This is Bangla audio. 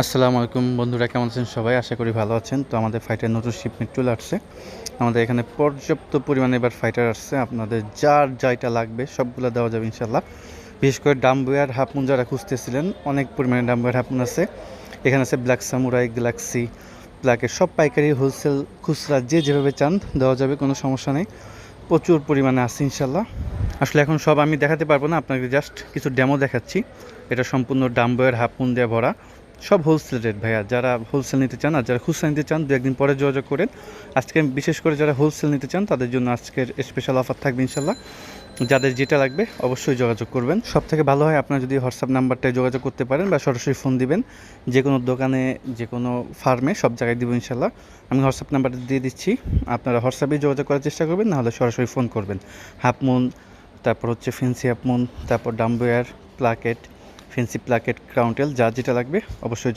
আসসালামু আলাইকুম বন্ধুরা, কেমন আছেন সবাই? আশা করি ভালো আছেন। তো আমাদের ফাইটার নতুন শিপমেন্ট চলে আসছে। আমাদের এখানে পর্যাপ্ত পরিমাণে এবার ফাইটার আসছে। আপনাদের যার যাইটা লাগবে সবগুলো দেওয়া যাবে ইনশাল্লাহ। বিশেষ করে ডাম্বুয়ার হাফ মুন যারা খুঁজতেছিলেন, অনেক পরিমাণে ডাম্বুয়ার হাফ মুন আছে। এখানে আছে ব্ল্যাক সামুরাই, গ্যালাক্সি, ব্ল্যাকের সব পাইকারি, হোলসেল, খুচরা যে যেভাবে চান দেওয়া যাবে, কোনো সমস্যা নেই। প্রচুর পরিমাণে আছে ইনশাল্লাহ। আসলে এখন সব আমি দেখাতে পারবো না, আপনাকে জাস্ট কিছু ডেমো দেখাচ্ছি। এটা সম্পূর্ণ ডাম্বয়ের হাফ মুন দিয়ে ভরা, সব হোলসেল রেট ভাইয়া। যারা হোলসেল নিতে চান আর যারা খুচরা নিতে চান 2-1 দিন পরে যোগাযোগ করেন। আজকে বিশেষ করে যারা হোলসেল নিতে চান তাদের জন্য আজকের স্পেশাল অফার থাকবে ইনশাল্লাহ। যাদের যেটা লাগবে অবশ্যই যোগাযোগ করবেন। সব থেকে ভালো হয় আপনারা যদি হোয়াটসঅ্যাপ নাম্বারটায় যোগাযোগ করতে পারেন বা সরাসরি ফোন দিবেন। যে কোনো দোকানে, যে কোনো ফার্মে, সব জায়গায় দিব ইনশাল্লাহ। আমি হোয়াটসঅ্যাপ নাম্বারটা দিয়ে দিচ্ছি, আপনারা হোয়াটসঅ্যাপেই যোগাযোগ করার চেষ্টা করবেন, নাহলে সরাসরি ফোন করবেন। হাফ মুন, তারপর হচ্ছে ফেন্সি হাফ মুন, তারপর ডাম্বয়ার, প্লাকেট, ফেন্সি প্লাকেট, ক্রাউন্টেল, যা যেটা লাগবে অবশ্যই